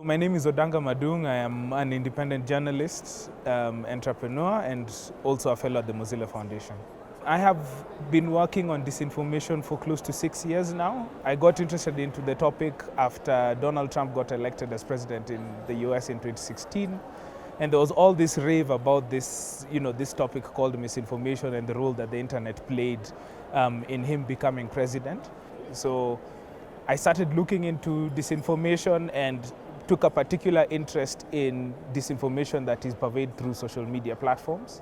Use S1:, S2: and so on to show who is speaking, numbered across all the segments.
S1: My name is Odanga Madung. I am an independent journalist, entrepreneur, and also a fellow at the Mozilla Foundation. I have been working on disinformation for close to 6 years now. I got interested into the topic after Donald Trump got elected as president in the US in 2016. And there was all this rave about this, this topic called misinformation and the role that the internet played in him becoming president. So I started looking into disinformation and took a particular interest in disinformation that is pervaded through social media platforms.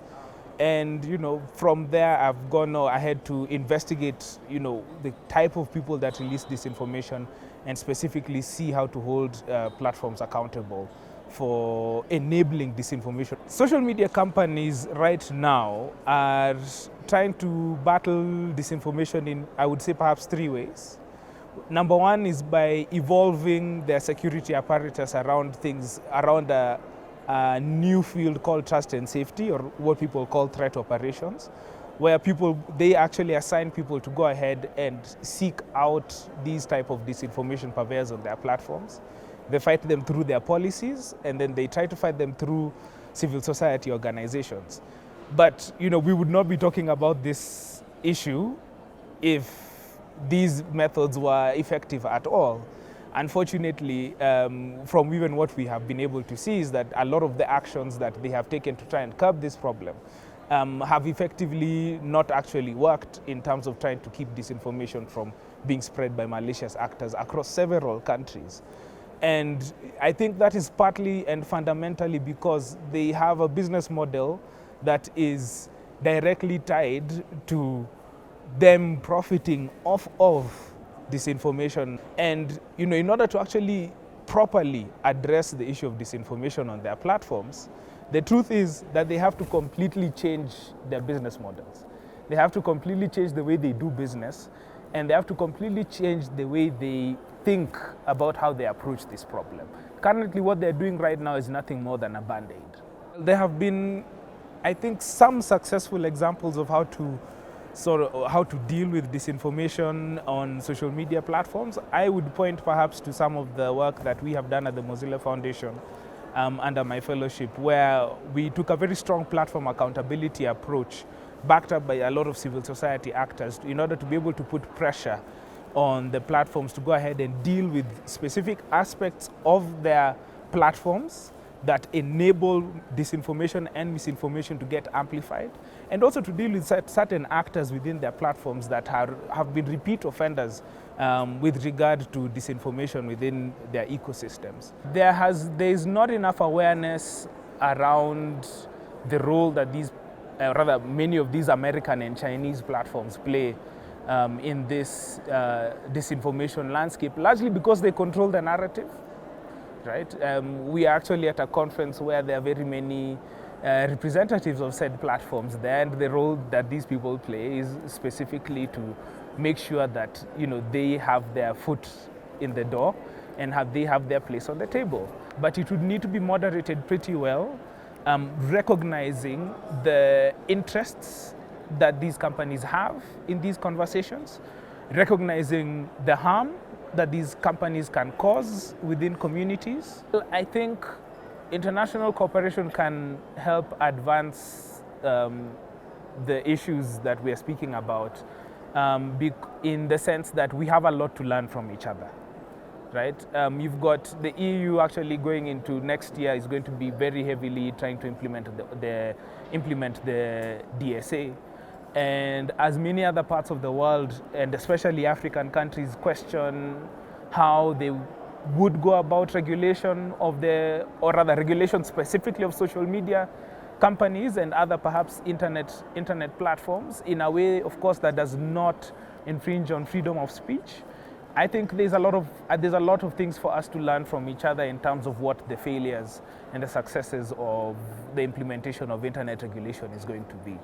S1: And from there I've gone ahead to investigate the type of people that release disinformation and specifically see how to hold platforms accountable for enabling disinformation. Social media companies right now are trying to battle disinformation in, I would say, perhaps 3 ways. Number one is by evolving their security apparatus around a new field called trust and safety, or what people call threat operations, where they actually assign people to go ahead and seek out these type of disinformation purveyors on their platforms. They fight them through their policies, and then they try to fight them through civil society organizations. But we would not be talking about this issue if these methods were effective at all. Unfortunately, from even what we have been able to see is that a lot of the actions that they have taken to try and curb this problem have effectively not actually worked in terms of trying to keep disinformation from being spread by malicious actors across several countries. And I think that is partly and fundamentally because they have a business model that is directly tied to them profiting off of disinformation. And in order to actually properly address the issue of disinformation on their platforms, the truth is that they have to completely change their business models. They have to completely change the way they do business, and they have to completely change the way they think about how they approach this problem. Currently, what they're doing right now is nothing more than a band-aid. There have been, I think, some successful examples of how to deal with disinformation on social media platforms. I would point perhaps to some of the work that we have done at the Mozilla Foundation under my fellowship, where we took a very strong platform accountability approach backed up by a lot of civil society actors in order to be able to put pressure on the platforms to go ahead and deal with specific aspects of their platforms that enable disinformation and misinformation to get amplified, and also to deal with certain actors within their platforms that have been repeat offenders with regard to disinformation within their ecosystems. There is not enough awareness around the role that many of these American and Chinese platforms play in this disinformation landscape, largely because they control the narrative. Right? We are actually at a conference where there are very many representatives of said platforms there, and the role that these people play is specifically to make sure that they have their foot in the door and they have their place on the table. But it would need to be moderated pretty well, recognizing the interests that these companies have in these conversations, recognizing the harm that these companies can cause within communities. I think international cooperation can help advance the issues that we are speaking about in the sense that we have a lot to learn from each other. Right? You've got the EU actually going into next year is going to be very heavily trying to implement the DSA. And as many other parts of the world, and especially African countries, question how they would go about regulation regulation specifically of social media companies and other perhaps internet platforms in a way, of course, that does not infringe on freedom of speech. I think there's a lot of things for us to learn from each other in terms of what the failures and the successes of the implementation of internet regulation is going to be.